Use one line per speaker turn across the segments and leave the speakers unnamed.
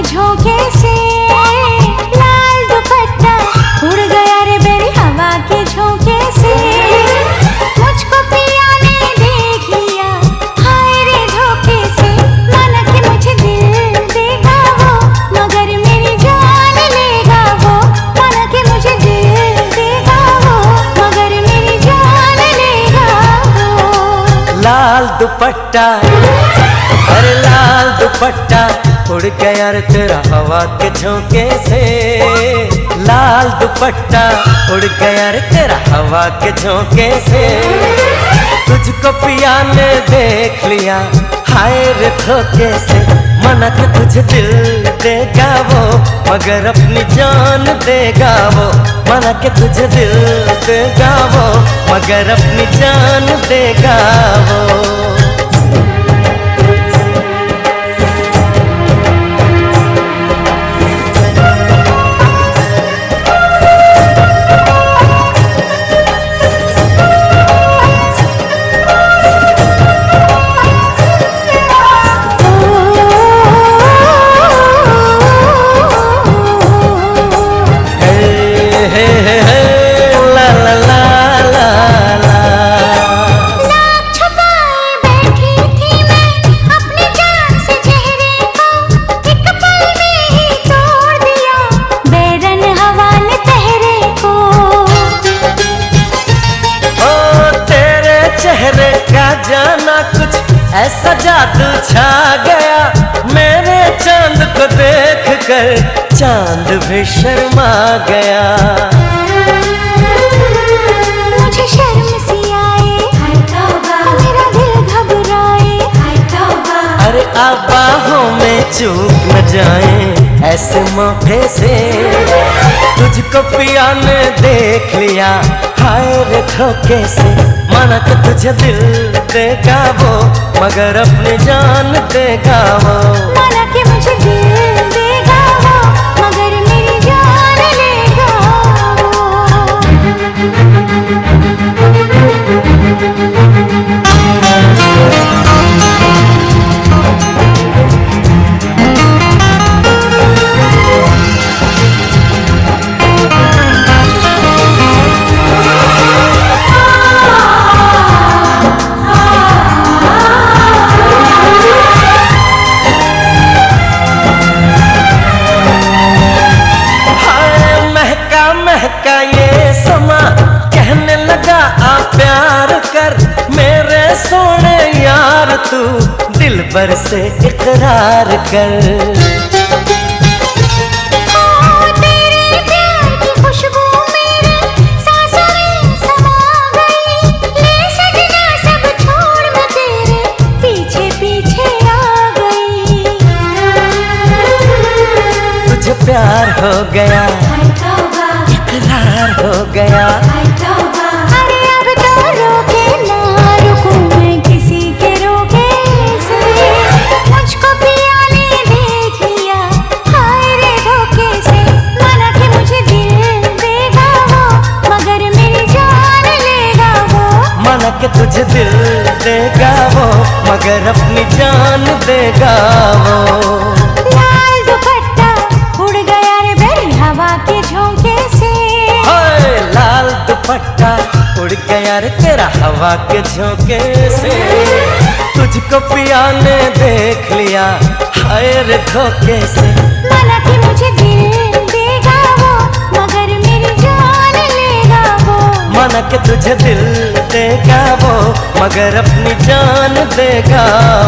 झोंके से लाल दुपट्टा उड़ गया रे मेरी हवा के झोंके से। मुझको पिया ने देख लिया हाय रे धोखे से। माना कि मुझे दिल देगा वो मगर मेरी जान लेगा वो। माना कि मुझे दिल देगा वो मगर मेरी जान लेगा वो।
लाल दुपट्टा अरे लाल दुपट्टा उड़ गया रे तेरा हवा के झोंके से। लाल दुपट्टा उड़ गया रे तेरा हवा के झोंके से। तुझको पिया ने देख लिया हाय रे धोखे से। मना के तुझे दिल देगा वो मगर अपनी जान देगा वो। मना के तुझे दिल देगा वो मगर अपनी जान देगा वो। जाना कुछ ऐसा जादू छा गया मेरे चांद को देख कर चांद भी शर्मा गया।
मुझे शर्म सी आए मेरा दिल घबराए।
अरे आप बाहों में चूक न जाए ऐसे मौके से। तुझको पिया ने देख लिया हाय रे धोखे से। माना कि तुझे दिल देगा वो मगर अपनी जान देगा वो।
माना कि मुझे दिल देगा वो मगर मेरी जान लेगा
महका ये समा कहने लगा आ प्यार कर मेरे सोने यार तू दिल भर से इकरार कर।
तेरे प्यार की खुशबू मेरे सांसों में समा गई। ले सजना सब छोड़ मैं तेरे पीछे पीछे आ गई।
तुझे प्यार हो गया इकरार हो गया।
अरे अब तो रोके ना रुकूं मैं किसी के रोके से। मुझको पिया ने देख लिया हाय रे धोखे से। माना कि मुझे दिल देगा वो मगर मेरी जान लेगा वो।
माना कि तुझे दिल देगा वो मगर अपनी जान देगा वो।
लाल दुपट्टा उड़ गया रे मेरी हवा के झोंके से।
लाल दुपट्टा उड़ गया रे तेरा हवा के झोंके से। तुझको पिया ने देख लिया हाय रे धोखे से।
माना कि मुझे दिल देगा वो मगर मेरी जान लेगा वो।
माना कि तुझे दिल देगा वो मगर अपनी जान देगा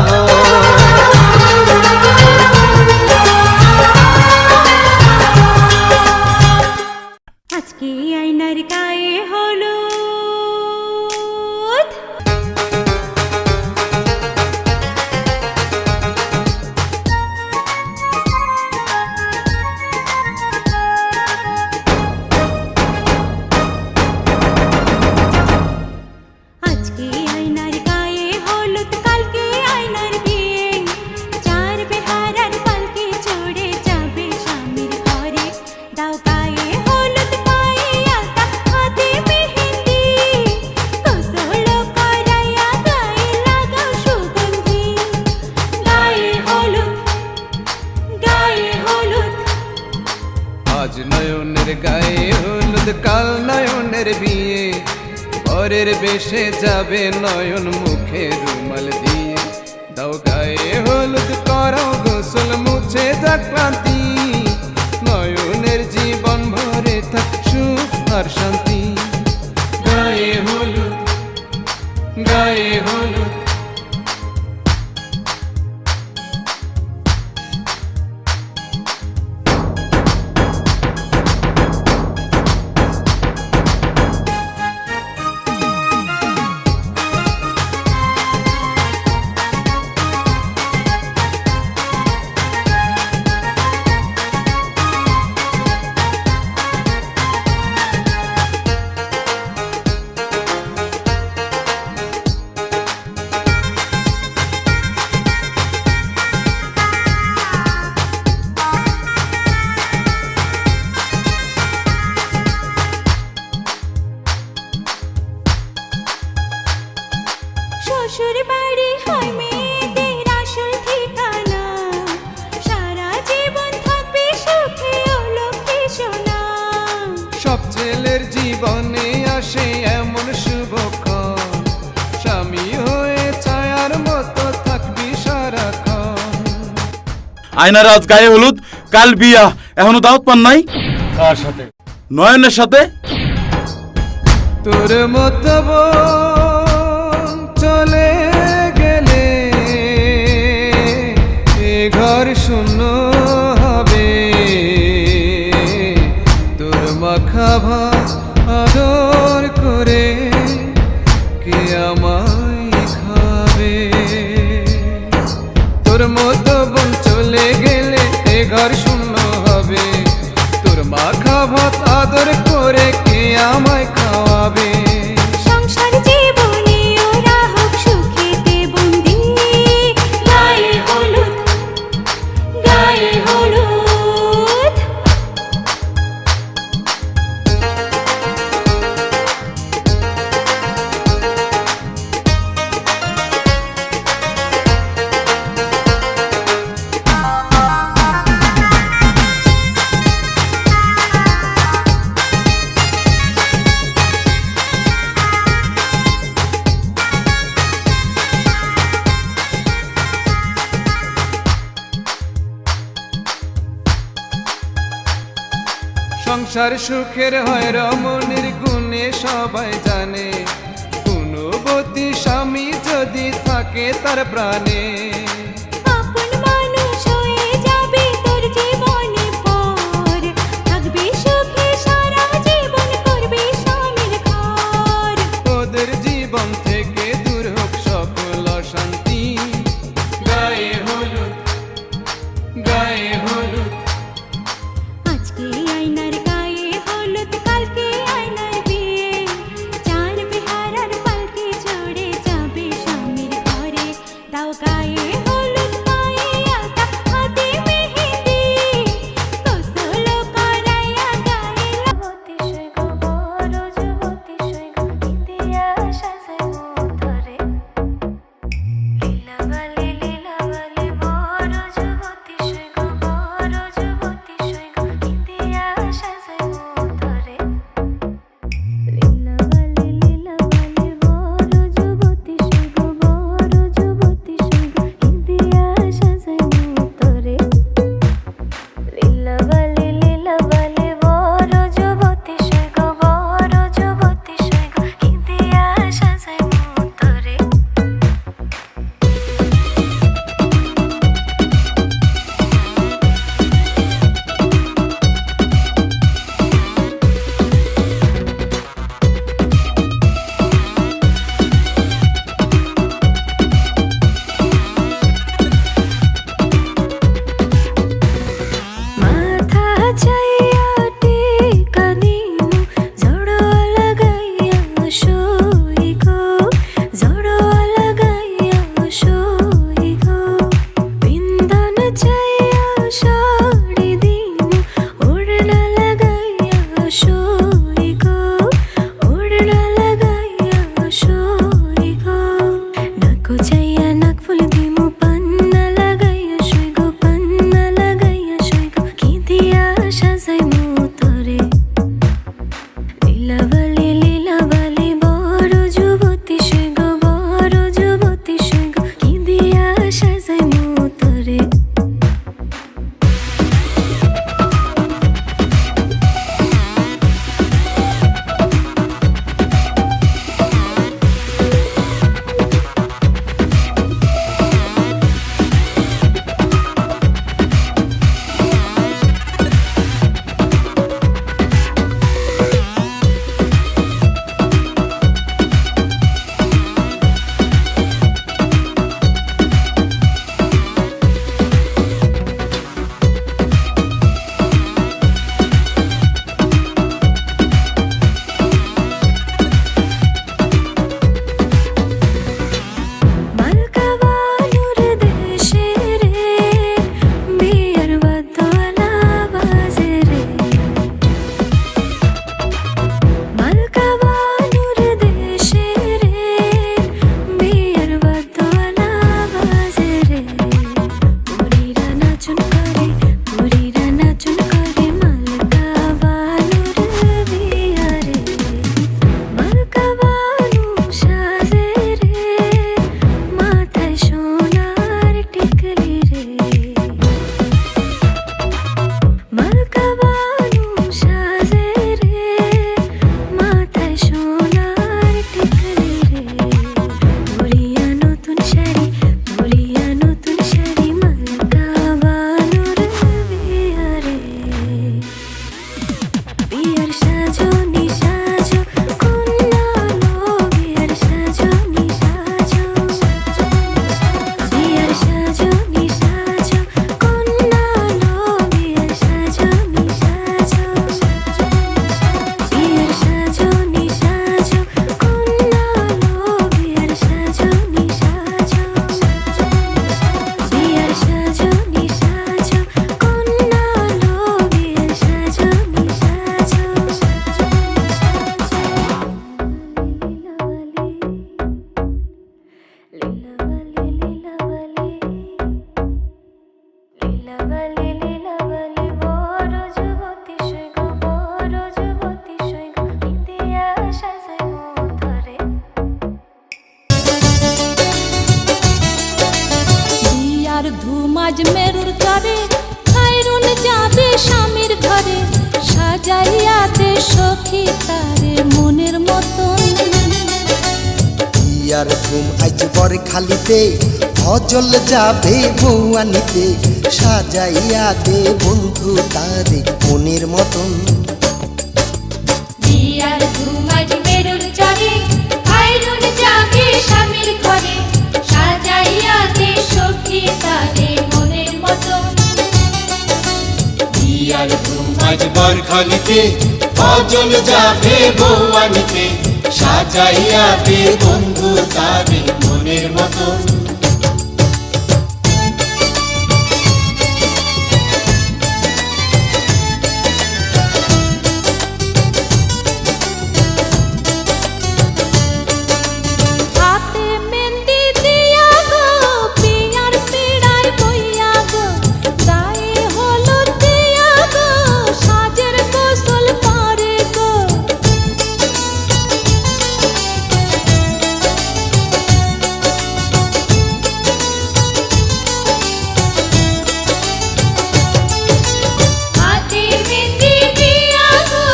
वो।
আজকে আয়নার গায়ে হলুদ। আজকে আয়নার গায়ে হলুদ কালকে আয়নার বিয়ে। চার বেহারা
আজ নয়নের গায়ে হলুদ, কাল নয়নের বিয়ে, পরের বেশে যাবে নয়ন মুখে রুমাল দিয়ে। দাও গায়ে হলুদ, করাও গোসল, মুছে যাক ক্লান্তি, নয়নের জীবন ভরে থাক সুখ আর শান্তি। গায়ে হলুদ, গায়ে হলুদ,
শ্বশুর বাড়ি হয় মেয়েদের আসল ঠিকানা, সারা জীবন থাকবে সুখে ও লক্ষ্মী সোনা।
সব ছেলের জীবনে আসে এমন শুভক্ষণ, স্বামী হয়ে ছায়ার মতো থাকবি সারাক্ষণ।
আয়নার আজ গায়ে হলুদ, কাল বিয়া, এখনো দাওয়াত পান নাই?
কার সাথে?
নয়নের সাথে।
তোর মতো বোন চলে গেলে এ ঘর শূন্য হবে, তোর মাখা ভাত আদর করে কে আমায় খাবে। তোর মতো বোন চলে গেলে এ ঘর শূন্য হবে, তোর মাখা ভাত আদর করে কে আমায় খাওয়াবে।
সংসার জীবনে ওরা হোক সুখেতে বন্দি, গায়ে হলুদ, গায়ে হলুদ।
সংসার সুখের হয় রমণীর গুণে সবাই জানে, গুণবতী স্বামী যদি থাকে তার প্রাণে।
আপন মানুষ হয়ে যাবে তোর জীবনে পর, থাকবে সুখে সারা জীবন, করবে স্বামীর ঘর।
ওদের জীবন থেকে দূর হোক সকল অশান্তি। গায়ে হলুদ, গায়ে হলুদ,
আজকে আয়নার গায়ে হলুদ, কালকে আয়নার বিয়ে, চার বিহারার পালকি চড়ে যাবে স্বামীর ঘরে। দাও গায়ে
বিয়ার ঘুম আজ বর খালিতে অজল যাবে বউয়ানিতে সাজাইয়া দে বন্ধু তারে মনের মতন
বিয়ার ধুম আজ মেরুর চরে খাইরুন যাবে স্বামীর ঘরে সাজাইয়া দে সখী তারে মনের মতন
বিয়ার ধুম আজ বরখালিতে অজল যাবে বউয়ানিতে সাজাইয়া দে বন্ধু তারে মনের মতন
হাতে মেহেন্দি দিয়া গো পিয়ার পিড়ায় বইয়া গো গায়ে হলুদ দিয়া গো সাজের গোসল করে গো হাতে মেহেন্দি দিয়া গো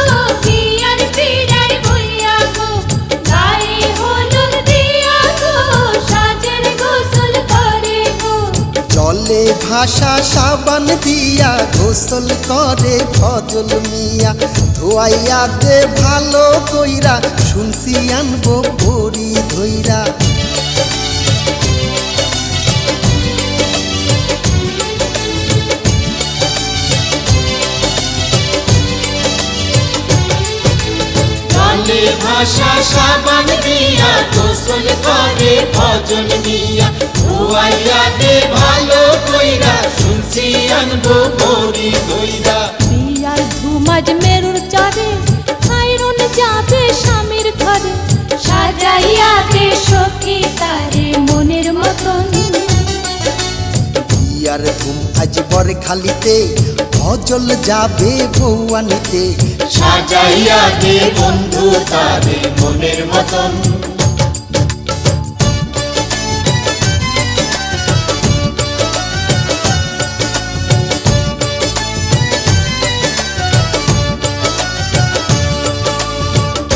পিয়ার পিড়ায় বইয়া গো গায়ে হলুদ দিয়া গো সাজের গোসল করে গো
জলে ভাষা সাবান দিয়া গোসল করে ফজল মিয়া ধোয়াইয়া দে ভালো কইরা শুনছি আনবো বড়ি ধইরা
জলে ভাষা সাবান দিয়া গোসল করে ভজন মিয়া ধোয়াইয়া দে ভালো কইরা শুনছি আনবো বড়ি দইরা
বিয়ার ধুমাজ মেরুর চরে খাইরুন যাবে স্বামীর ঘরে সাজাইয়া দে সখী তারে মনের মতন
বিয়ার ঘুম আজ বর খালিতে অজল যাবে বউয়ানিতে
সাজাইয়া দে বন্ধু তারে মনের মতন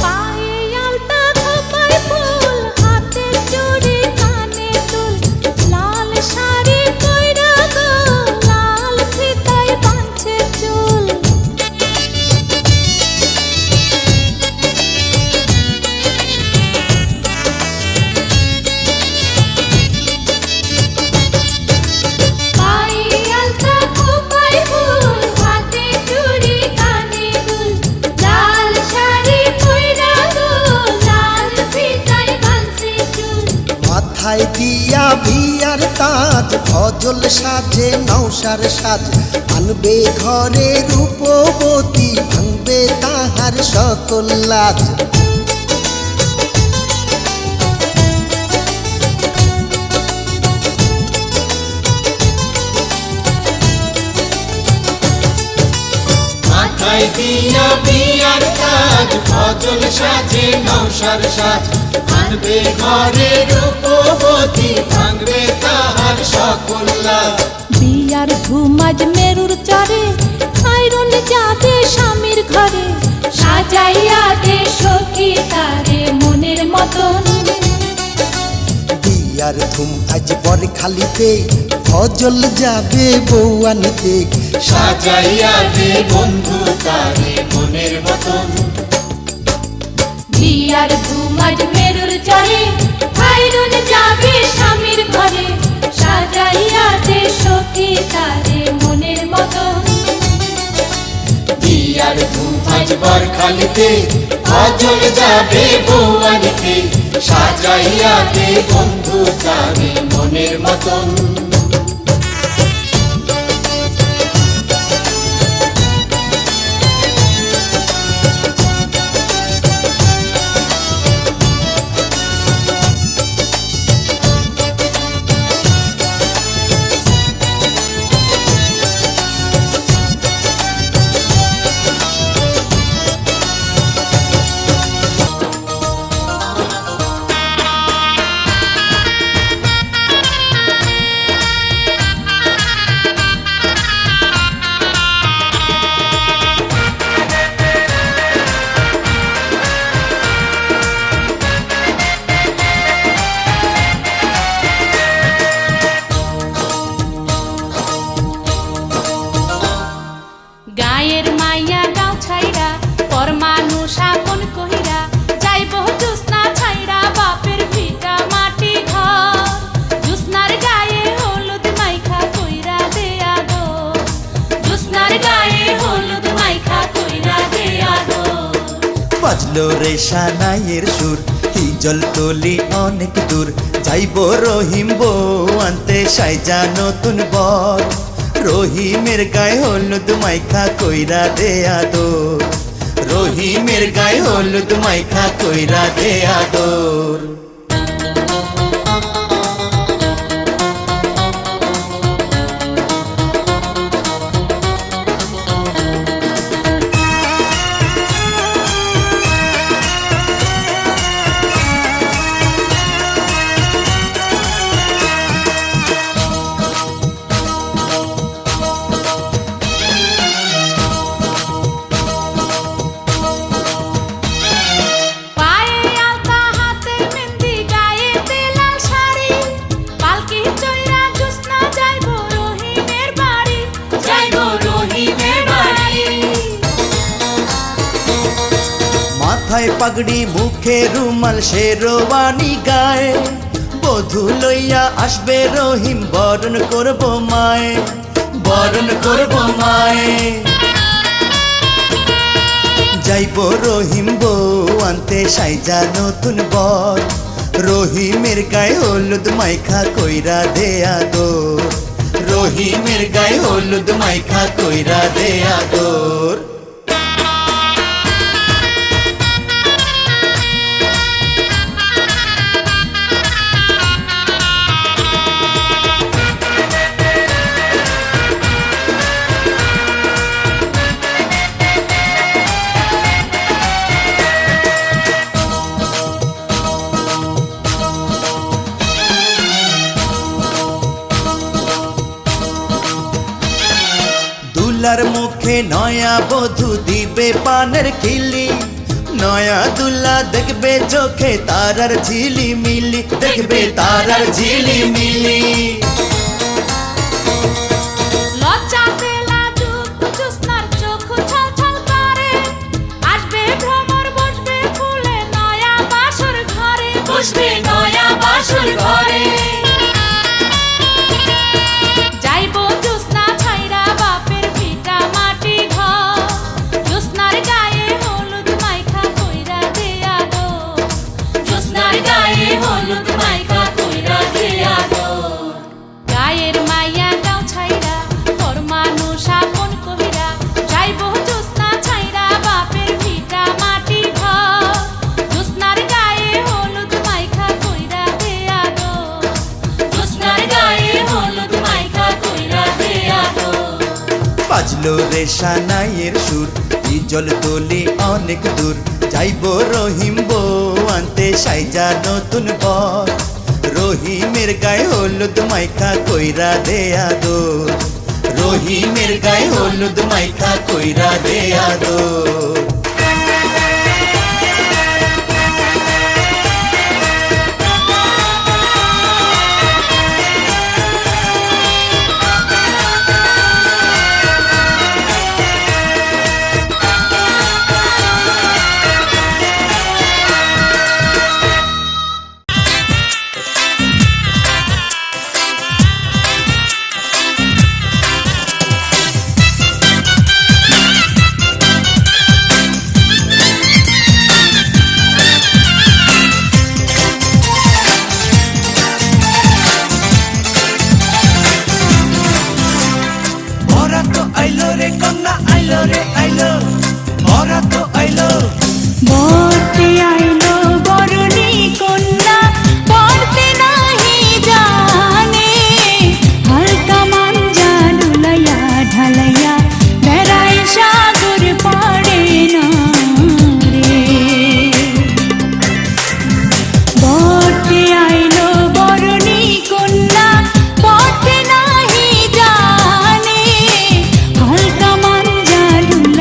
পায়ে আলতা খোপায় ফুল হাতে চুড়ি কানে দুল লাল শাড়ি কইরা গো লাল ফিতায় বাঁধছে চুল পায়ে আলতা খোপায় ফুল হাতে চুড়ি কানে দুল লাল শাড়ি কইরা গো লাল ফিতায় বাঁধছে চুল
মাথায় দিয়া বিয়ার তাজ ফজল সাজে নৌসার সাজ আনবে ঘরে রূপবতী ভাঙবে তাহার সকল লাজ
মাথায় দিয়া বিয়ার কাজ ফজল সাজে নৌসার সাজ আনবে ঘরে রূপবতী ভাঙবে তাহার সকল লাজ
বিয়ার ধুমাজ মেরুর চরে খাইরুন যাবে স্বামীর ঘরে সাজাইয়া দে সখী তারে মনের মতন
বিয়ার ধুম আজ বর খালিতে ফজল যাবে বউয়ানিতে
সাজাইয়া দে বন্ধু তারে মনের মতন
বিয়ার ধুমাজ মেরুর চরে খাইরুন যাবে স্বামীর ঘরে সাজাইয়া দে সখী তারে মনের মতন
বিয়ার ধুম আজ বরখালিতে অজল যাবে বউয়ানিতে সাজাইয়া দে বন্ধু তারে মনের মতন
গায়ের মাইয়া গাঁও ছাইরা পর মানুষ আপন কহিরা যাইব জুসনা ছাইরা বাপের ভিটা মাটি ঘর জুসনার গায়ে হলুদ মাইখা কইরা দেয়া গো জুসনার গায়ে হলুদ মাইখা কইরা দেয়া গো
বাজলো রে সানাইয়ের সুর হিজল তলি অনেক দূর যাইব রহিম বউ আনতে সাইজা নতুন বর রহিমের গায়ে হলুদ মাইখা কইরা দেয়া দোর রহিমের গায়ে হলুদ মাইখা কইরা দেয়া দোর পাগড়ি মুখে রুমাল শেরওয়ানি গায়ে বধূ লইয়া আসবে রহিম বরণ করব মায়ে বরণ করব মায়ে যাইব রহিম বউ আনতে সাইজা নতুন বর রহিমের গায়ে হলুদ মাইখা কইরা দেয়া দোর রহিমের গায়ে হলুদ মাইখা কইরা দেয়া দোর দুলার মুখে নয়া বধূ দিবে পানের খিলি নয়া দুলা দেখবে চোখে তারার ঝিলি মিলি দেখবে তারার ঝিলি মিলি
লজ্জাতে লাজুক জুসনার চোখ ছলছল করে আসবে ভ্রমর বসবে ফুলে নয়া বাসর ঘরে বসবে নয়া বাসর ঘরে যাইব জুসনা ছাইরা বাপের ভিটা মাটি ঘর জুসনার গায়ে হলুদ মাইখা কইরা দেয়া গো জুসনার গায়ে হলুদ মাইখা কইরা দেয়া গো গায়ের মাইয়া গাঁও ছাইরা পর মানুষ আপন কহিরা যাইব জুসনা ছাইরা বাপের ভিটা মাটি ঘর জুসনার গায়ে হলুদ মাইখা কইরা দেয়া গো জুসনার গায়ে হলুদ মাইখা কইরা দেয়া গো
বাজলো রে সানাইয়ের সুর হিজল তলি অনেক দূর যাইব রহিম বউ আনতে সাইজা নতুন বর রহিমের গায়ে হলুদ মাইখা কইরা দেয়া দোর রহিমের গায়ে হলুদ মাইখা কইরা দেয়া দোর
বরতে আইলো বরণী কন্যা পড়তে নাহি জানে হালকা মাঞ্জা লুলাইয়া ঢালাইয়া বেড়াই সাগর পাড়ে না রে বরতে আইলো বরণী কন্যা পড়তে নাহি জানে হালকা মাঞ্জা লুলাইয়া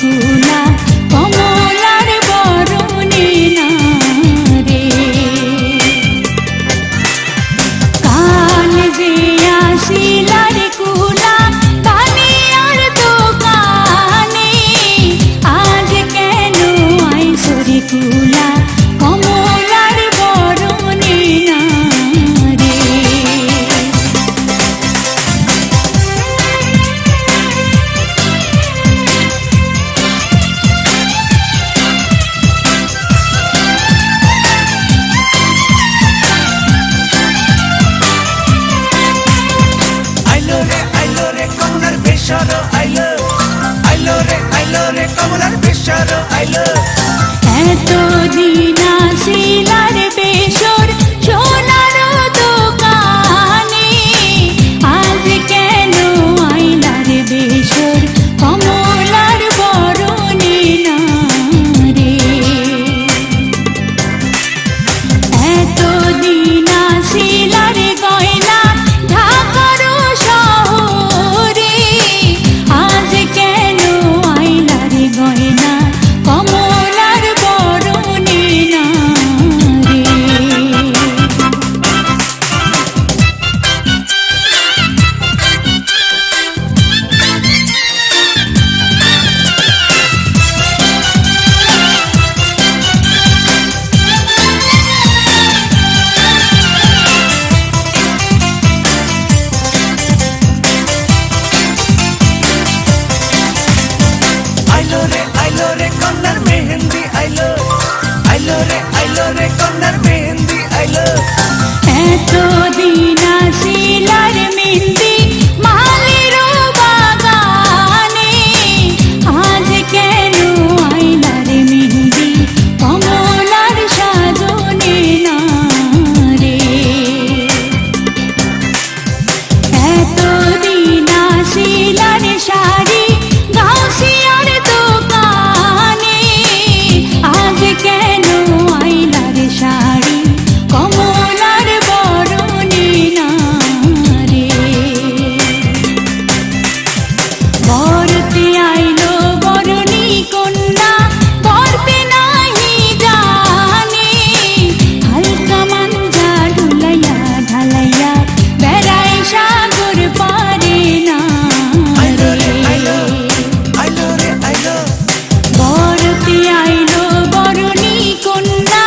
কুলা কমলার বরণে না রে কাল যে আসিলার কুলা কানে আর তো কানে আজ কেন আইসরে কুলা কমলার বরণে না রে
আইলো রে কমলার বেশর আইলো রে কমলার বেশর আইলো
এতদিন আসিলার বেশর সোনার দোকানে আজ কেন আইলার বেশর কমলার বরণে না রে এতদিন আসিলার গয়না ঢাকার শহরে আজ কেন আইলার গয়না কমলার বরণে না রে
আইলো রে কমলার মেহেন্দি আইলো রে কমলার মেহেন্দি আইলো
এতদিন আসিলার মেহেন্দি মালের বাগানে আজ কেন আইলার মেহেন্দি কমলার সাজনে না রে এতদিন আসিলার শাড়ি গাউসিয়ার দোকানে আজ কেন আইলার শাড়ি কমলার বরণে না রে বরতে আইলো বরণী কন্যা বরতে নাহি জানে হালকা মাঞ্জা ঢুলাইয়া ঢালাইয়া বেড়াই সাগর পারে না রে বরতে আইলো বরণী কন্যা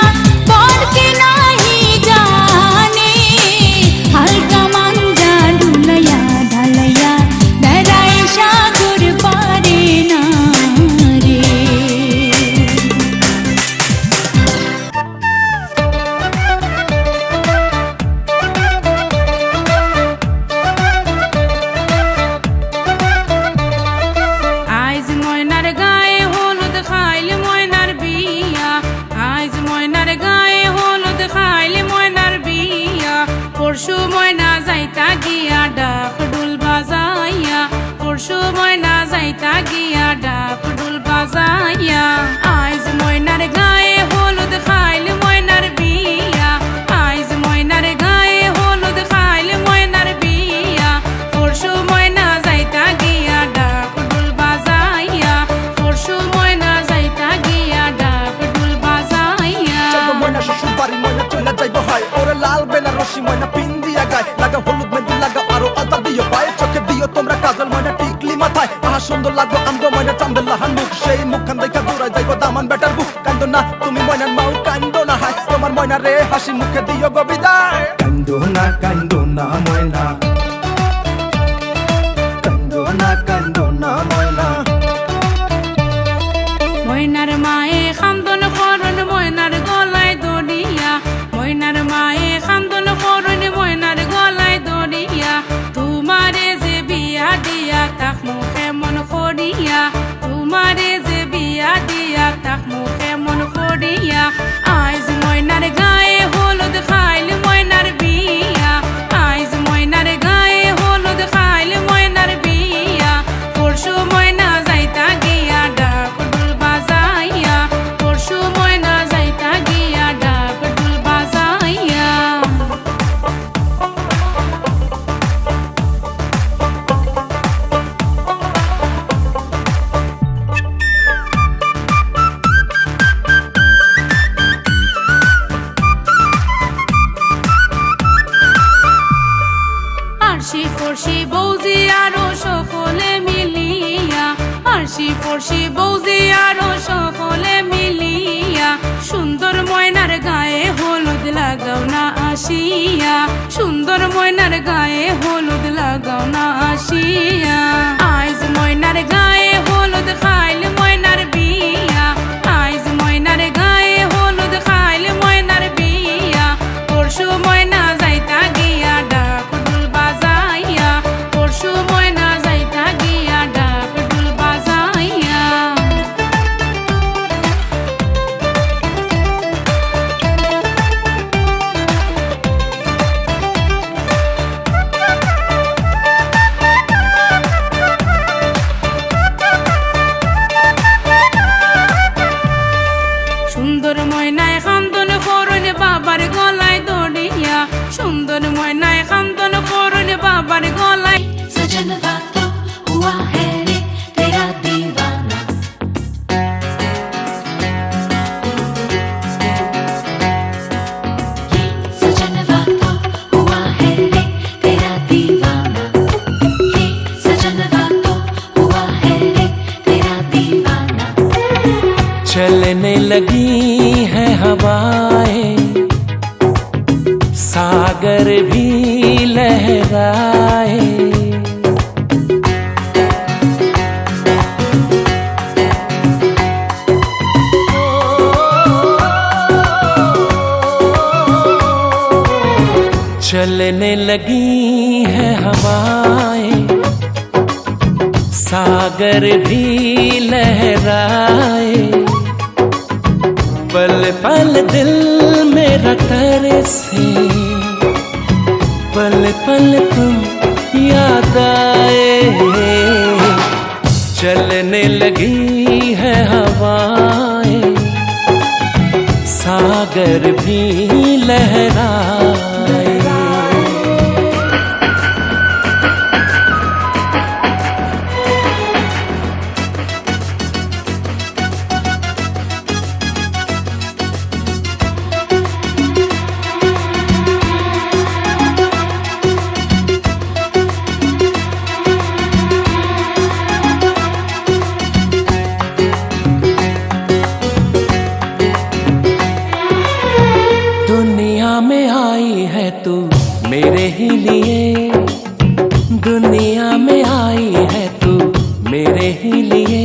বরতে নাহি জানে হালকা মাঞ্জা ঢুলাইয়া ঢালাইয়া বেড়াই সাগর পারে না রে
আইজ ময়নার গায়ে হলুদ খাইলে ময়নার বিয়া আইজ ময়নার গায়ে হলুদ খাইলে ময়নার বিয়া পরশু ময়না যাইতা গিয়া ডাক ডুল বাজাইয়া পরশু ময়না যাইতা গিয়া ডাক ডুল বাজাইয়া আইজ ময়নার গায়ে হলুদ খাইলে ময়নার বিয়া আইজ ময়নার গায়ে হলুদ খাইলে ময়নার বিয়া পরশু ময়না যাইতা গিয়া ডাক ডুল বাজাইয়া পরশু ময়না যাইতা গিয়া ডাক ডুল বাজাইয়া
ময়না শ্বশুর বাড়ি ময়না চলে যাইব হয় ওরে লাল বেনারসি ময়না পিন দিয়া গায় লাগা হলুদ মেহেন্দি লাগা আরো আলতা দিও পায়ে চোখে দিও তোমরা কাজল ময়না টিকলি মাথায় আহা সুন্দর লাগবো আমগো ময়না চান্দুল্লাহান মুখ সেই মুখখান দেখা দূরাই যাইব দামান বেটার বুক কান্দো না তুমি ময়নার মাও কান্দো না হায় তোমার ময়না রে হাসি মুখে দিও গো বিদায় কান্দো না ময়না কান্দো না ময়না
ময়নার মায়ে খান্দন করন ময়নার গলায় দড়িয়া ময়নার মায়ে খান্দন করন ময়নার গলায় দড়িয়া তোমারে যে বিয়া দিয়া তাক মুখে মন করিয়া তোমারে যে বিয়া দিয়া তাক মুখে মন করিয়া আইজ ময়নার গায়ে হলুদ পড়শি বৌজি আরো সকলে মিলিয়া সুন্দর ময়নার গায়ে হলুদ লাগাও না আসিয়া সুন্দর ময়নার গায়ে হলুদ লাগাও না আসিয়া আইজ ময়নার গায়ে হলুদ খাইল ময়নার বিয়া আইজ ময়নার গায়ে হলুদ খাইল ময়নার বিয়া পরশু ময়না যাইতা গিয়া ডাক ঢোল বাজাইয়া পরশু ময়না যাইতা গিয়া ডাক ঢোল বাজাইয়া সুন্দর ময়নায় খান্দন করুন বাবার গলায় দড়িয়া সুন্দর ময়নায় খান্দন করুন বাবার গলায়
सजनवा तो हुआ है रे तेरा दीवाना सजनवा तो हुआ है रे तेरा दीवाना सजनवा तो हुआ है रे तेरा दीवाना
चलने लगी है हवाएं सागर भी लहराए चलने लगी है हवाएं सागर भी लहराए पल पल दिल मेरा तरसे पल पल तुम याद आए चलने लगी है हवाएं सागर भी लहराए दुनिया में आई है तू मेरे ही लिए दुनिया में आई है तू मेरे ही लिए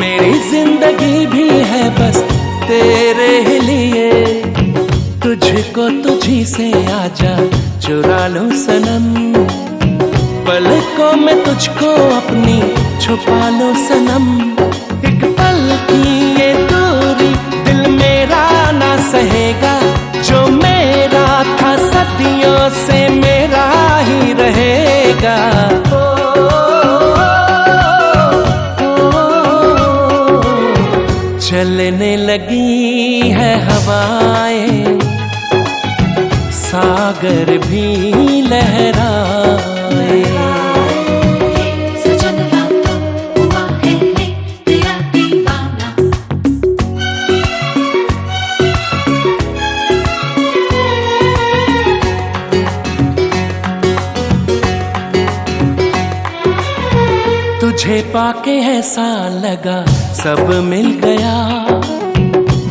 मेरी जिंदगी भी है बस तेरे ही लिए तुझको तुझी से आजा चुरा लूं सनम पलकों में तुझको अपनी छुपा लो सनम एक पल की ये दूरी दिल मेरा ना सहेगा जो मेरा था सदियों से मेरा ही रहेगा चलने लगी है हवाएं सागर भी लहराए
सजनवा तो हुआ है रे तेरा दीवाना
तुझे पाके ऐसा लगा सब मिल गया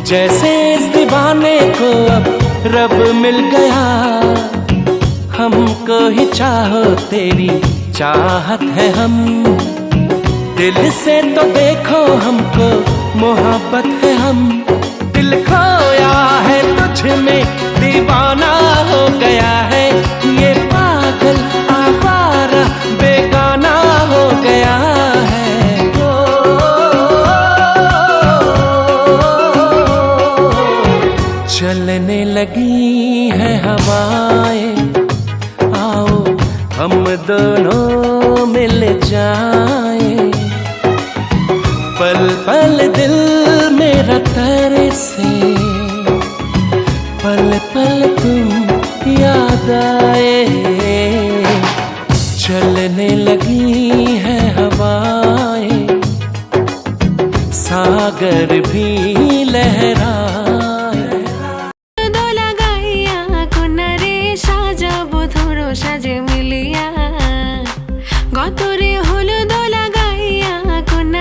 जैसे इस दीवाने को अब रब मिल गया हमको ही चाहो तेरी चाहत है हम दिल से तो देखो हमको मोहब्बत है हम दिल खोया है तुझ में दीवाना हो गया है ये पागल आवारा बेगाना हो गया है चलने लगी है हवाएं आओ हम दोनों मिल जाएं पल पल दिल मेरा तरसे पल पल तुम याद आए चलने लगी है हवाएं सागर भी लहराए
সাজে মিলিয়া গতরে হলুদ লাগাইয়া কোন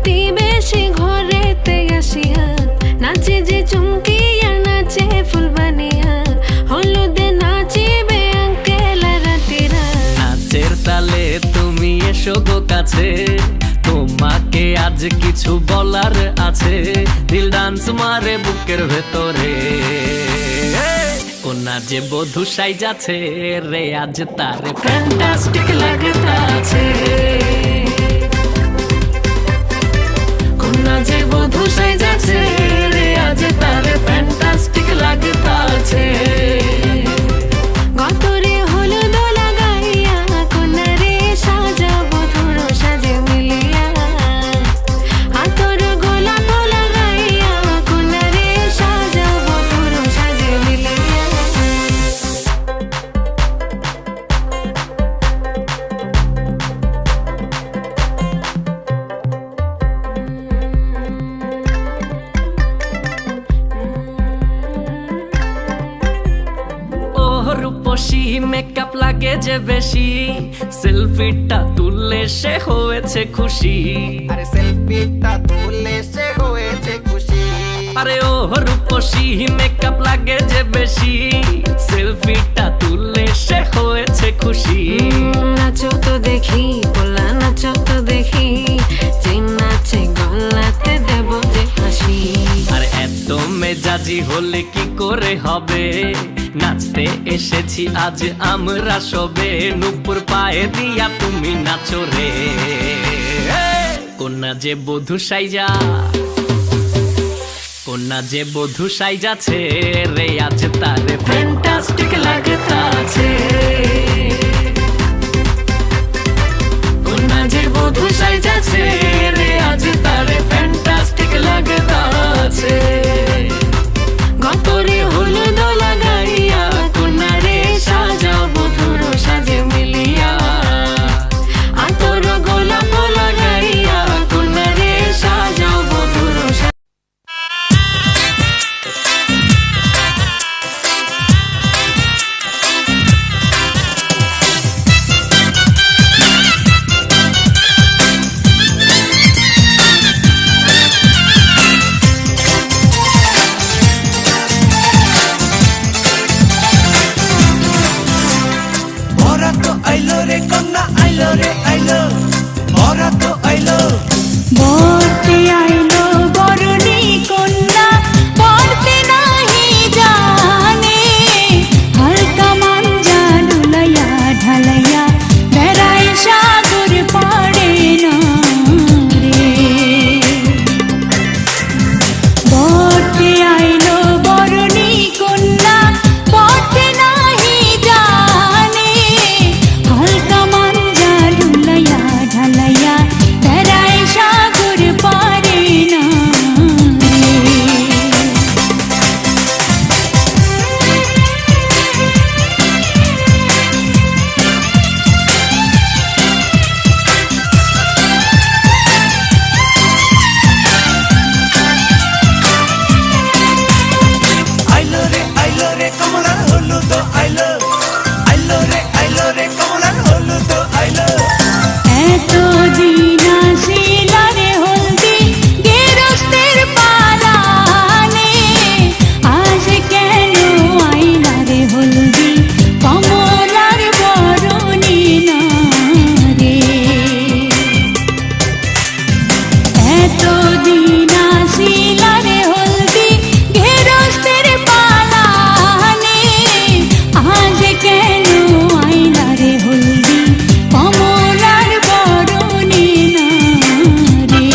প্রতিবেশী ঘরেতে আসিয়া নাচে যে চুমকিয়া নাচে ফুলবানিয়া হলুদে নাচিবে আঙ্কেল রাতিরা
নাচের তালে তুমি এসো গো কাছে তোমাকে আজ কিছু বলার আছে দিল ডান্স মারে বুকের ভেতরে কোনা যে বধূ সাইজাছে রে আজ তারে ফ্যান্টাস্টিক লাগতাছে কোনা যে বধূ সাইজাছে রে আজ তারে ফ্যান্টাস্টিক লাগতাছে
গতরে হলুদ লাগাইয়া কোনারে সাজাবো ধুরো সাজে মিলিয়া হাতর গোলাপ লাগাইয়া কোনারে সাজাবো ধুরো সাজে মিলিয়া
রূপসী মেকআপ লাগে যে বেশি সেলফিটা তুললে সে হয়েছে খুশি
আরে সেলফিটা তুললে সে হয়েছে খুশি
আরে ও রূপসী মেকআপ লাগে যে বেশি সেলফিটা তুললে সে হয়েছে খুশি
নাচো তো দেখি পোলা নাচো তো দেখি যে নাচে গলাতে দেব যে হাসি
আর এত মেজাজি হলে কি করে হবে নাচতে এসেছি আজ আমরা সবে নুপুর পায়ে দিয়া তুমি নাচো রে কোনা যে বধূ সাইজা কোনা যে বধূ সাইজাছে রে আজ তারে ফ্যান্টাস্টিক লাগতাছে কোনা যে বধূ সাইজাছে রে আজ তারে ফ্যান্টাস্টিক লাগতাছে
গতরে হলুদ লাগাইয়া কোনারে সাজাবো ধুরো সাজে মিলিয়া আতর গোলাপ লাগাইয়া কোনারে সাজাবো ধুরো
বরাতো আইলো রে কন্যা আইলো রে আইলো বরাতো আইলো
বরতে আইলো বরণী কন্যা পড়তে নাহি জানে হালকা মাঞ্জা লুলাইয়া ঢালাইয়া বেড়ায় সাগর পাড়ে না রে বরতে আইলো বরণী কন্যা পড়তে নাহি জানে হালকা মাঞ্জা লুলাইয়া ঢালাইয়া বেড়ায় সাগর পাড়ে না
আইলো রে কমলার হলুদ আইলো আইলো রে কমলার হলুদ আইলো
এত দিন আসিলা রে হলদি গেরস্তের পালানে আজ কেন আইলা রে হলদি কমলার বরণী না রে এত দিন আসিলা রে হলদি গেরস্তের পালানে আজ কেন আইলা রে হলদি কমলার বরণী না রে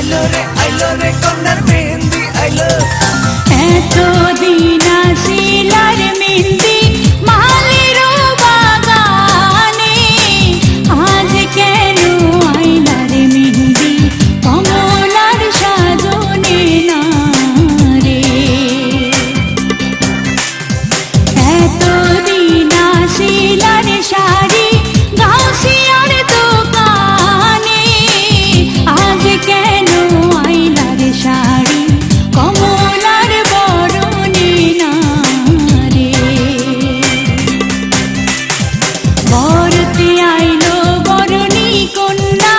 আইলো রে কন্যার মেহেন্দি আইলো
এতদিন আসিলার মেহেন্দি মালেরও বাগানে, আজ কেন আইলার মেহেন্দি কমলার সাজনে না রে। এতদিন আসিলার শাড়ি গাউসিয়ার দোকানে, আজ কেন আইলার শাড়ি কমলার বরণে না রে। বরতে আইলো বরণী কন্যা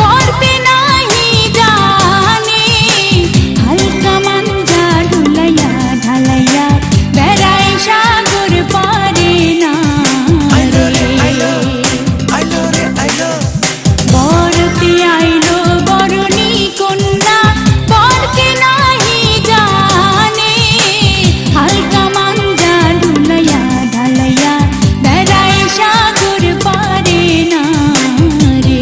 বরতে নাহি জানে, হালকা মাঞ্জা ঢুলাইয়া ঢালাইয়া বেড়াই সাগর পারে না রে।
আইলো রে আইলো
বরতে আইলো বরণী কন্যা বরতে নাহি জানে, হালকা মাঞ্জা ঢুলাইয়া ঢালাইয়া বেড়াই সাগর পারে না রে।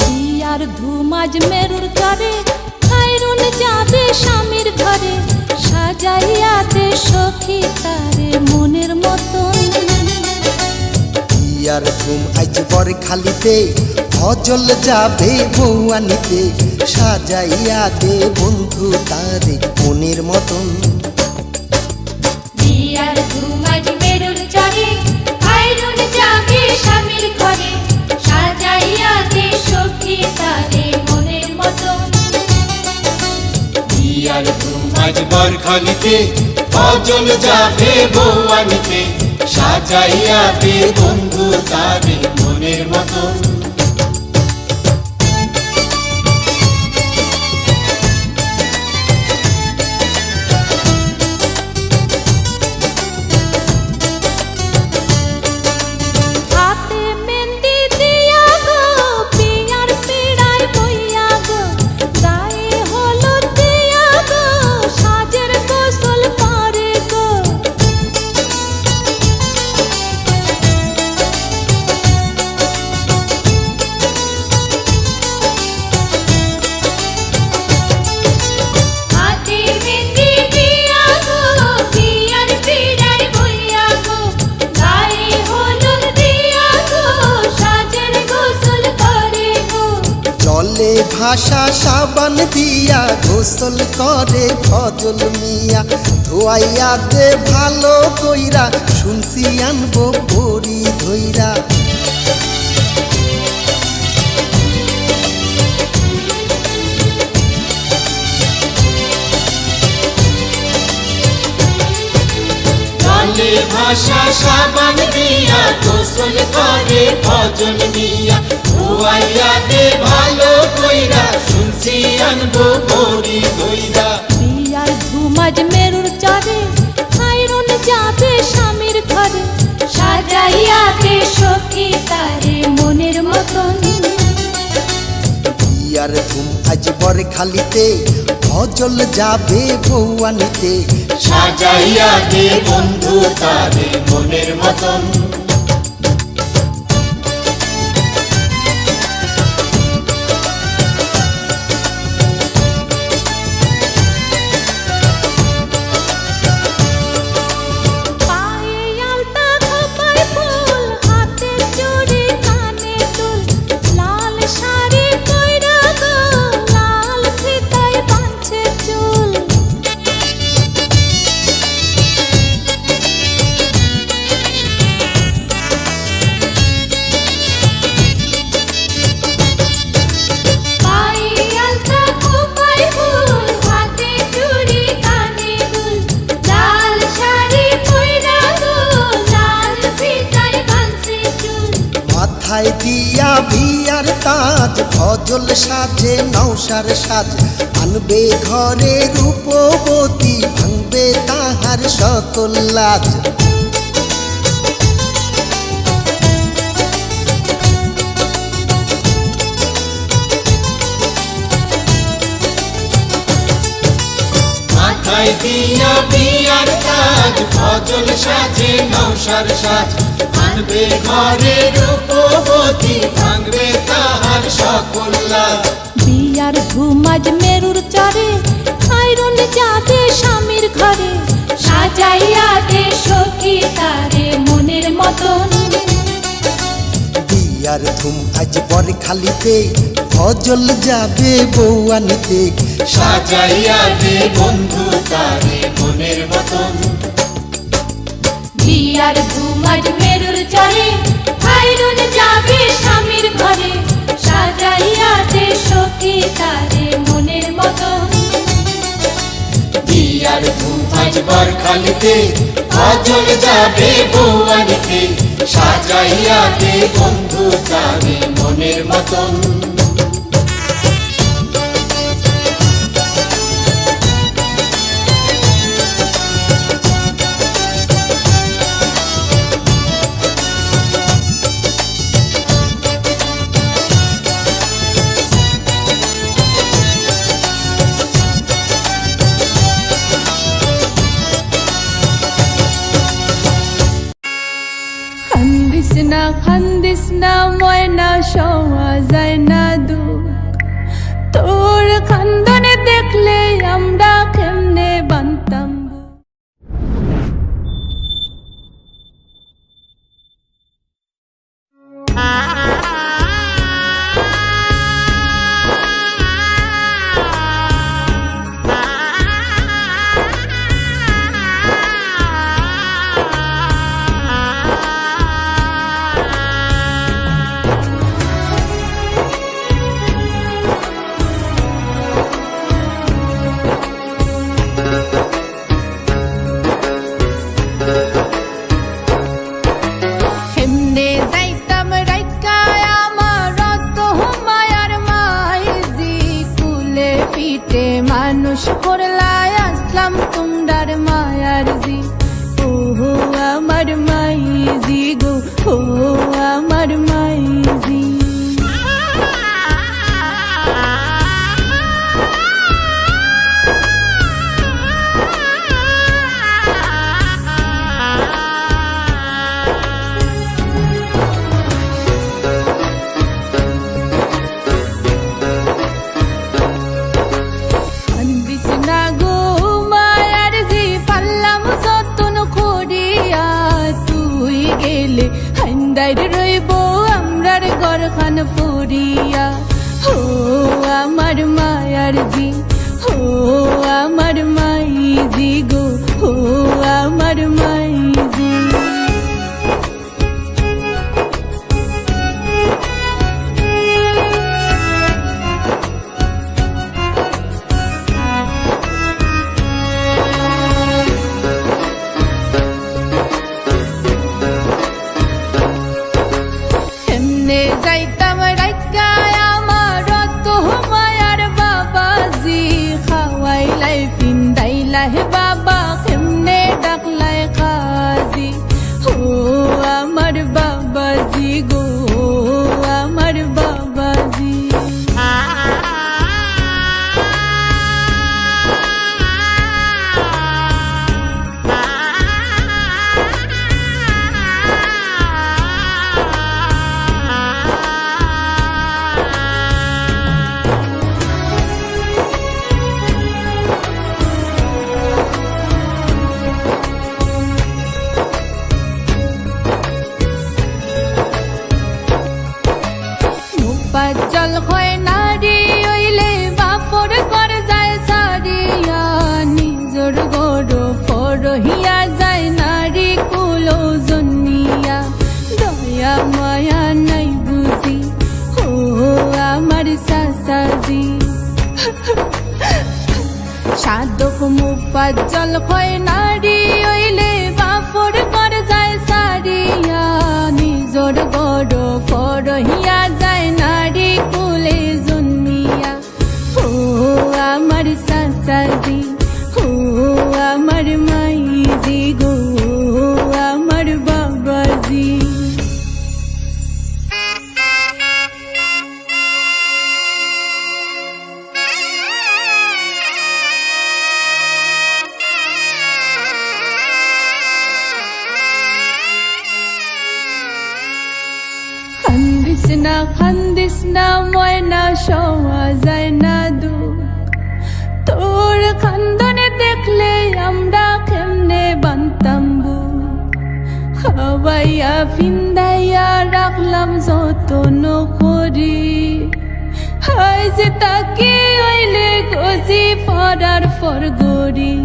বিয়ার ধুমাজ মেরুর ঘরে খাইরুন যাবে স্বামীর ঘরে, সাজাইয়া দে সখী তারে মনের মতন।
ইয়ার ঘুম আজ বর খালিতে অজল যাবে বৌয়ানিতে, সাজাইয়া দে বন্ধু তারে মনের মতন।
বিয়ার ধুমাজ মেরুর চরে খাইরুন যাবে স্বামীর ঘরে, সাজাইয়া দে সখী তারে মনের মতন।
বিয়ার ধুম আজ বরখালিতে অজল যাবে বৌয়ানিতে, সাজাইয়া দে বন্ধু তারে মনের মতন।
হাতে মেহেন্দি দিয়া গো পিয়ার পিড়ায় বইয়া গো, গায়ে হলুদ দিয়া গো সাজের গোসল করে গো। হাতে মেহেন্দি দিয়া গো পিয়ার পিড়ায় বইয়া গো, গায়ে হলুদ দিয়া গো সাজের গোসল করে গো।
জলে ভাষা সাবান দিয়া গোসল করে ফজল মিয়া, ধোয়াইয়া দে ভালো কইরা শুনছি আনবো বড়ি ধইরা।
জলে ভাষা সাবান দিয়া গোসল করে ফজল মিয়া, ধোয়াইয়া দে ভালো কইরা শুনছি আনবো বড়ি ধইরা।
বিয়ার ধুমাজ মেরুর চরে খাইরুন যাবে স্বামীর ঘরে, সাজাইয়া দে সখী তারে মনের মতন।
ইয়ার ঘুম আজ বর খালিতে অজল যাবে বৌয়ানিতে,
সাজাইয়া দে বন্ধু তারে মনের মতন।
পায়ে আলতা খোপায় ফুল, হাতে চুড়ি কানে দুল, লাল শাড়ি কইরা গো লাল ফিতায় বাঁধছে চুল। পায়ে আলতা খোপায় ফুল, হাতে চুড়ি কানে দুল, লাল শাড়ি কইরা গো লাল ফিতায় বাঁধছে চুল।
মাথায় দিয়া ভিয়ার তাজ ফজল সাজে নৌসার সাজ, আনবে ঘরে রূপবতী ভাঙবে তাহার সকল লাজ।
মাথায় দিয়া বিয়ার কাজ ভজন সাজে নৌসার সাজ আনবে ঘরে রূপবতী ভাঙবে তাহার সকল লাজ
বিয়ার ঘুমাজ মেরুর চরে আইরন যাবে স্বামীর ঘরে সাজাইয়া দে সখী তারে মনের মতন
বিয়ার ধুম আজ বর খালিতে ফজল যাবে বউয়ানিতে
সাজাইয়া দে বন্ধু তারে মনের মতন
বিয়ার ঘুমাজ মেরুর চরে আইরন যাবে স্বামীর ঘরে সাজাইয়া দে সখী তারে মনের মতন
বিয়ার ধুম আজ বরখালিতে ভজন যাবে বউয়ানিতে সাজাইয়া দে বন্ধু তারে মনের মতন
খান্দিস না ময়না সওয়া যায় না দুঃখ তোর খান্দনে দেখলে আমরা কেমনে বানতাম মানুষ করলাই আসলাম তোমরার মায়ার জি ও আমার মাইজি গো ও আমার মাইজি রইব আমরার গরখান পুরিয়া ও আমার মায়ার জি ও আমার মাইজি গো ও আমার মাইজি যাইতাম রাইকায় আমার তো মায়ার বাবাজি খাওয়াইলাই পিন্দাইলাই বাবা কেমনে ডাকলাই কাজি ও আমার বাবাজি গো আমার বাবাজি জল হয় নারী হইলে বাপর কর যায় সারিয়া নিজর গড় পরহিয়া যায় নারী কুলো জন্মিয়া দয়া মায়া নাই বুঝি ও আমার সাসাজি সাধক মুপাত জল হয় নারী হইলে বাপর কর যায় সারিয়া নিজর গড় পরহিয়া যায় নারী কুলে জন্মিয়া ও আমার সাসাজি ও আমার মাইজি গো আমার বাবাজি না ময়না সওয়া যায় না দুঃখ তোর খান্দনে দেখলে আমরা কেমনে বানতাম বুক খাওয়াইয়া ফিন্দাইয়া রাখলাম যতন করি হাই যে তাকে হইলে গজি পড়ার ফরগরি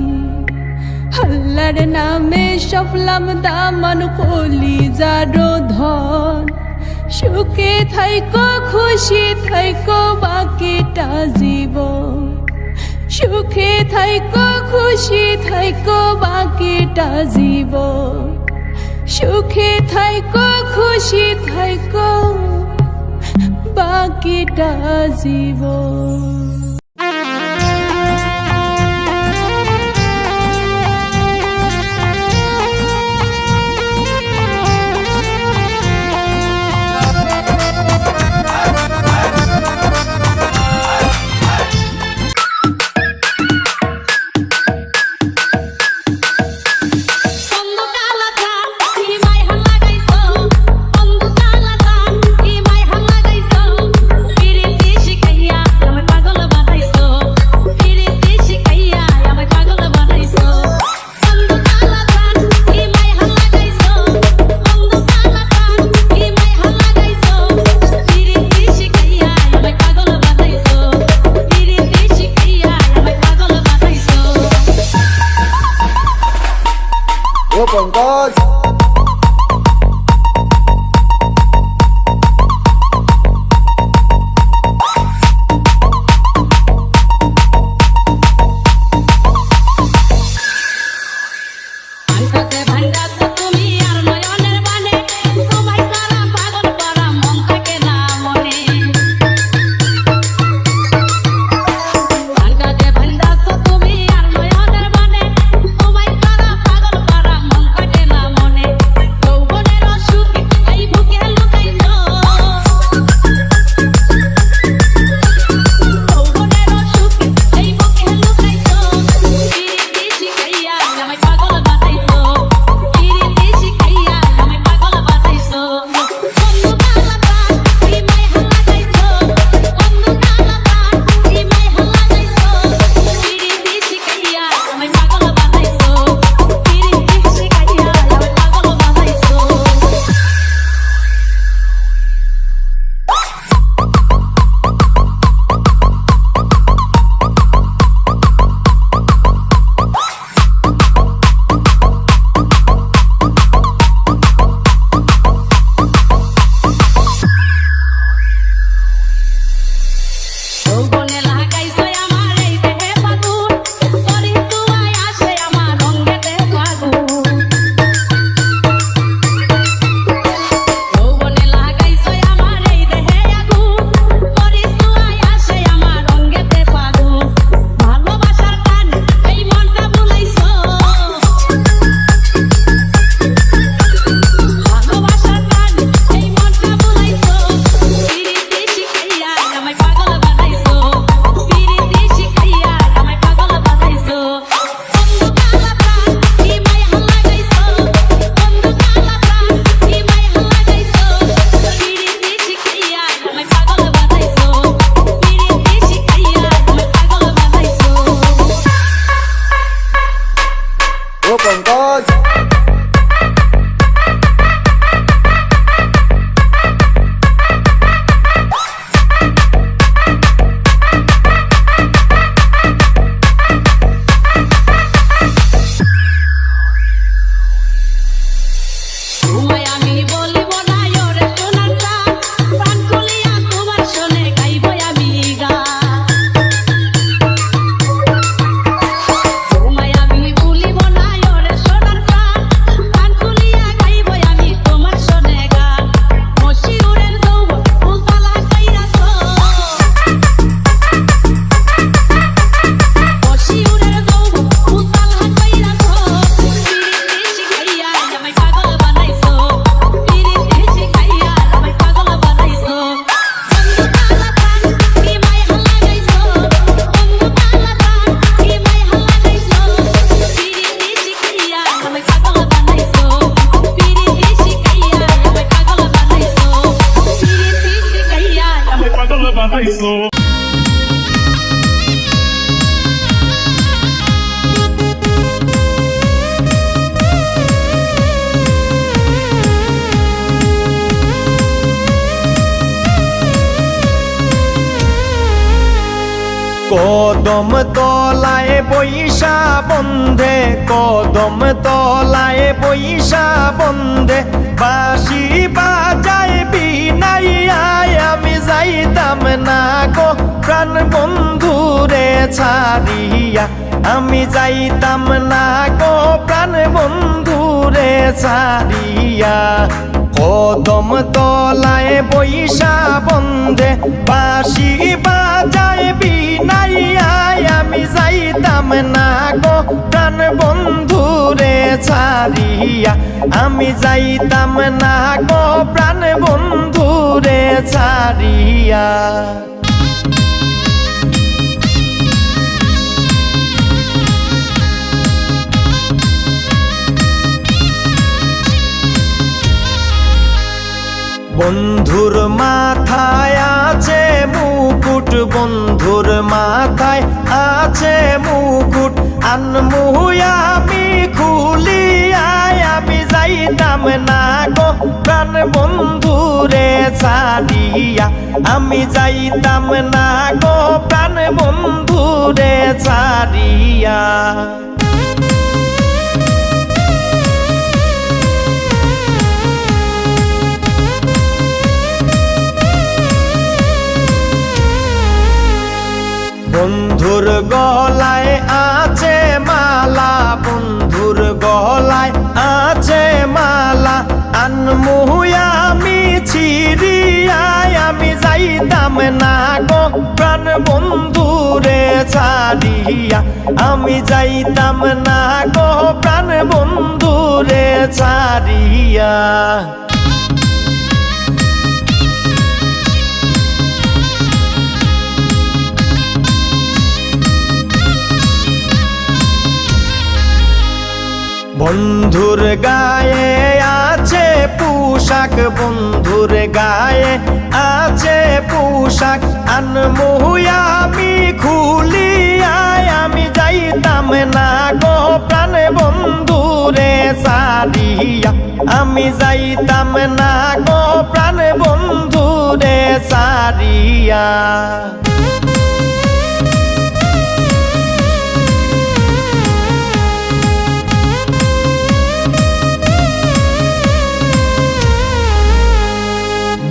আল্লাহর নামে সফলাম দামান কলি যারো ধন সুখে থাইকো খুশি থাইকো বাকিটা জীবন সুখে থাইকো খুশি থাইকো বাকিটা জীবন সুখে থাইকো খুশি থাইকো বাকিটা জীবন
পাগল
পাইছো।
কদম তলায় বৈশা বন্ধে, কদম তলায় বৈশা বন্ধে, বাঁশি বাজায় বিনাইয়ায় আমি যাইতাম না গো প্রাণ বন্ধুরে ছাড়িয়া, আমি যাইতাম না গো প্রাণ বন্ধুরে ছাড়িয়া। কদম তলায় বৈশা বন্ধে, বাঁশি বাজায় বিনাইয়ায় আমি যাইতাম না গো প্রাণ বন্ধুরে ছাড়িয়া, আমি যাইতাম না গো প্রাণ বন্ধুরে ছাড়িয়া। বন্ধুর মাথায় আছে মুকুট, বন্ধুর মাথায় আছে মুকুট, আনমুয়া আমি খুলিয়ায় আমি যাইতাম না গো প্রাণ বন্ধুরে ছাড়িয়া, আমি যাইতাম না গো প্রাণ বন্ধুরে ছাড়িয়া। বন্ধুর গলায় আছে মালা, বন্ধুর গলায় আছে মালা, আনমুয়া আমি ছিড়িয়ায় আমি যাইতাম না গো প্রাণ বন্ধুরে ছাড়িয়া, আমি যাইতাম না গো প্রাণ বন্ধুরে ছাড়িয়া। বন্ধুর গায়ে আছে পোশাক, বন্ধুর গায়ে আছে পোশাক, আনমুয়া আমি খুলিয়ায় আমি যাইতাম না গো প্রাণ বন্ধুরে ছাড়িয়া, আমি যাইতাম না গো প্রাণ বন্ধুরে ছাড়িয়া।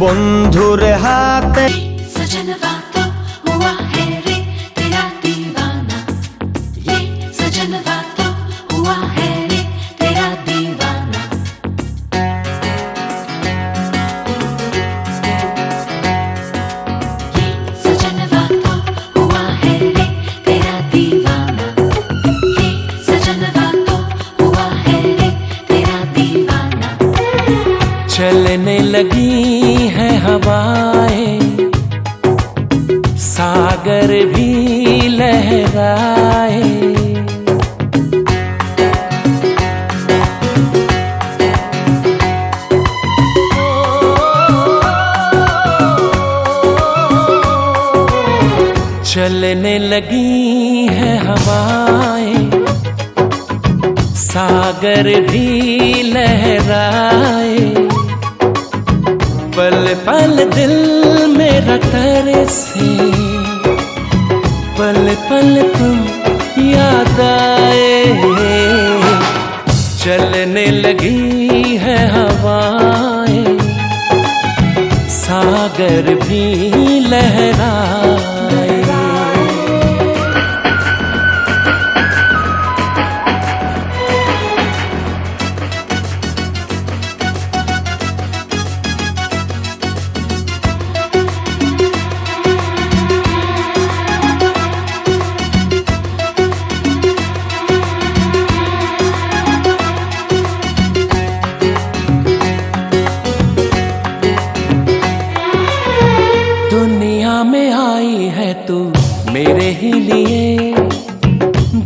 বন্ধুর হাতে
सजनवा तो हुआ है रे तेरा दीवाना, ये सजनवा तो हुआ है रे तेरा दीवाना। ये सजनवा तो हुआ है रे तेरा दीवाना, ये सजनवा तो हुआ है रे तेरा दीवाना।
चलने लगी है हवाएं, सागर भी लहराए, चलने लगी है हवाएं, सागर भी लहराए, पल पल दिल मेरा तरसे, पल पल तुम याद आए, चलने लगी है हवाएं, सागर भी लहराए। तू मेरे ही लिए,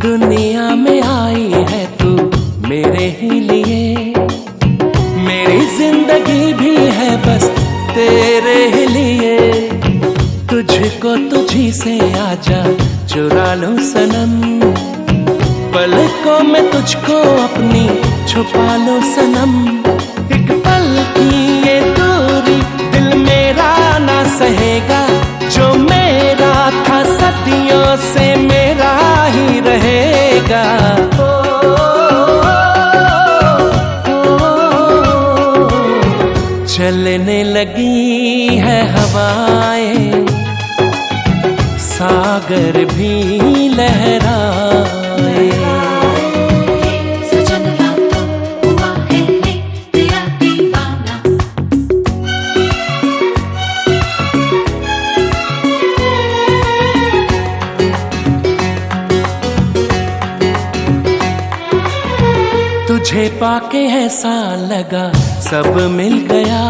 दुनिया में आई है तू मेरे ही लिए, मेरी जिंदगी भी है बस तेरे ही लिए, तुझको से आजा चुरा लो सनम, पलकों में तुझको अपनी छुपा लो सनम। एक पल की ये दूरी दिल मेरा ना सहेगा, जो मेरा था सदियों से मेरा ही रहेगा। चलने लगी है हवाएं, सागर भी लहराए।
सजन रातों हुआ है रे तेरा दीवाना।
तुझे पाके ऐसा लगा सब मिल गया,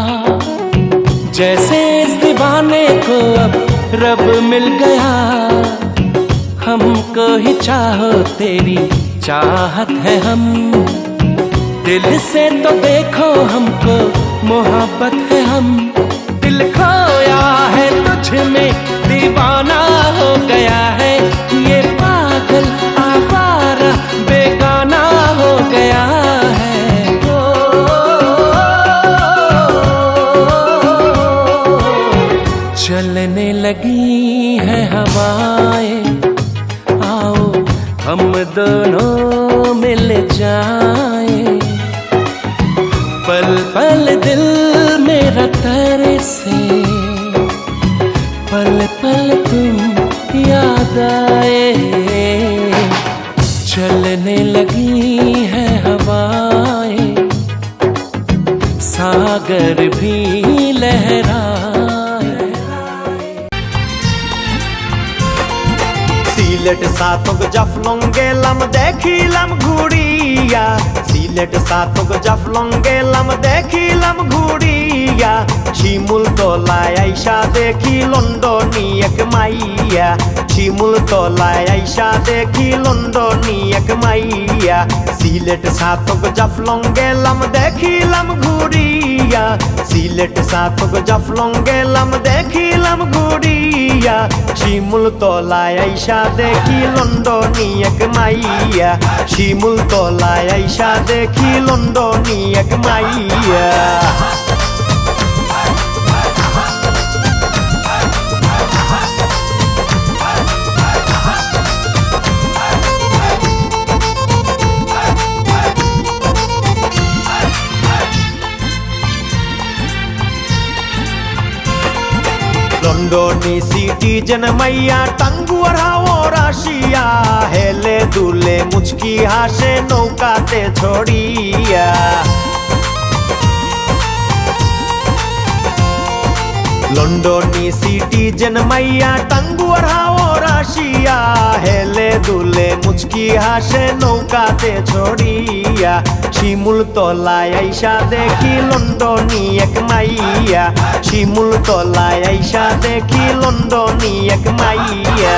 जैसे इस दीवाने को अब रब मिल गया। हमको ही चाहो तेरी चाहत है हम, दिल से तो देखो हमको मोहब्बत है हम। दिल खोया है तुझ में दीवाना हो गया है, ये पागल आवारा बेगाना हो गया है। चलने लगी है हवाएं, आओ हम दोनों मिल जाएं। पल पल दिल मेरा तरसे, पल पल तुम याद आए। चलने लगी है हवाएं, सागर भी लहराए।
সিলেট সাতক জাফলং গেলাম দেখিলাম ঘুরিয়া, সিলেট সাতক জাফলং গেলাম দেখিলাম ঘুরিয়া। শিমুল তলায় আইসা দেখি লন্ডনী এক মাইয়া, শিমুল তলায় আইসা দেখি লন্ডনী এক মাইয়া। সিলেট সাতক জাফলং গেলাম দেখিলাম ঘুরিয়া, সিলেট সাতক জাফলং গেলাম দেখিলাম ঘুরিয়া। শিমুল তলায় আইসা দেখি লন্ডনী এক মাইয়া, শিমুল তলায় আইসা দেখি লন্ডনী এক মাইয়া। লন্ডনী সিটিজেন মাইয়া টাঙ্গুয়ার হাওর আসিয়া, হেলে দুলে মুচকি হাসে নৌকাতে ছড়িয়া। লন্ডনী সিটিজেন মাইয়া টাঙ্গুয়ার হাওর আসিয়া, হেলে দুলে মুচকি হাসে নৌকাতে ছড়িয়া। শিমুল তলায় আইসা দেখি লন্ডনী এক মাইয়া, শিমুল তলায় আইসা দেখি লন্ডনী এক মাইয়া।